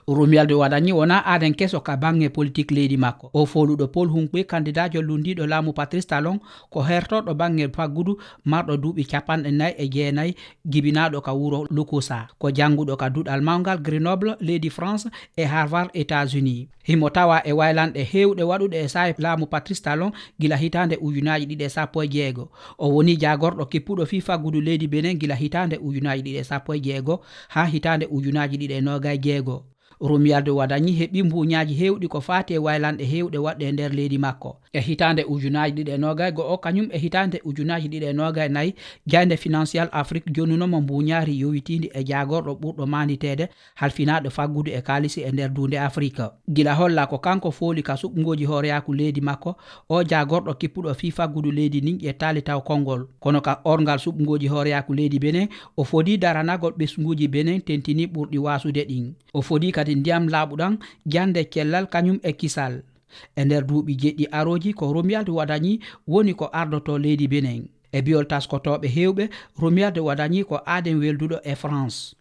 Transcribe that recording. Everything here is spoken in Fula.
Romualdo Wadagni wona aden keso ka bange politique leydi makko. O foluɗo Paul Hunkwe candidat jo lundiɗo laamu Patrice Talon ko hertoɗo bange faggudu marɗo duuɓi 49 gibinaɗo ka wuro Lokosa ko janguɗo ka duɗal mawgal Grenoble leydi France e Harvard États-Unis. Himo tawa e waylanɗe hewɗe waɗuɗe e sahi laamu Patrice Talon gila hitande ujunaji ɗiɗi e sappo e jeego. O woni jagorɗo kippuɗo fi faggudu leydi Benin gila hitande ujunaji ɗiɗi e sappo e jeego ha hitande ujunaji ɗiɗi e nogay jeego. Romualdo Wadagni heɓi mbuñaji hewɗi ko fati e waylanɗe hewɗe waɗɗe e nder leydi makko. E hitande ujunaji ɗiɗi e nogay go'o kañum e hitande ujunaji ɗiɗi e nogay nayi jayde financial Afrique jonnunomo mbuñari yowitindi e jagorɗo ɓurɗo manditede halfinaɗo faggudu e kalisi e nder dunde Afrique. Gila holla ko kanko fooli ka suɓgoji horeyaku leydi makko, o jagorɗo kippuɗo fi faggudu leydi nin ƴettali taw konngol. Kono ka orgal suɓgoji horeyaku leydi Benin o fodi daranagol ɓesguji Benin tentini ɓurɗi wasude ɗin. O fodi kadi ndiyam laaɓuɗan jande cellal kañum e kisal. E nder duuɓi jeɗɗi aroji ko Romualdo Wadagni woni ko ardoto leydi Benin. E biol taskotoɓe hewɓe Romualdo Wadagni ko aaden welduɗo e France.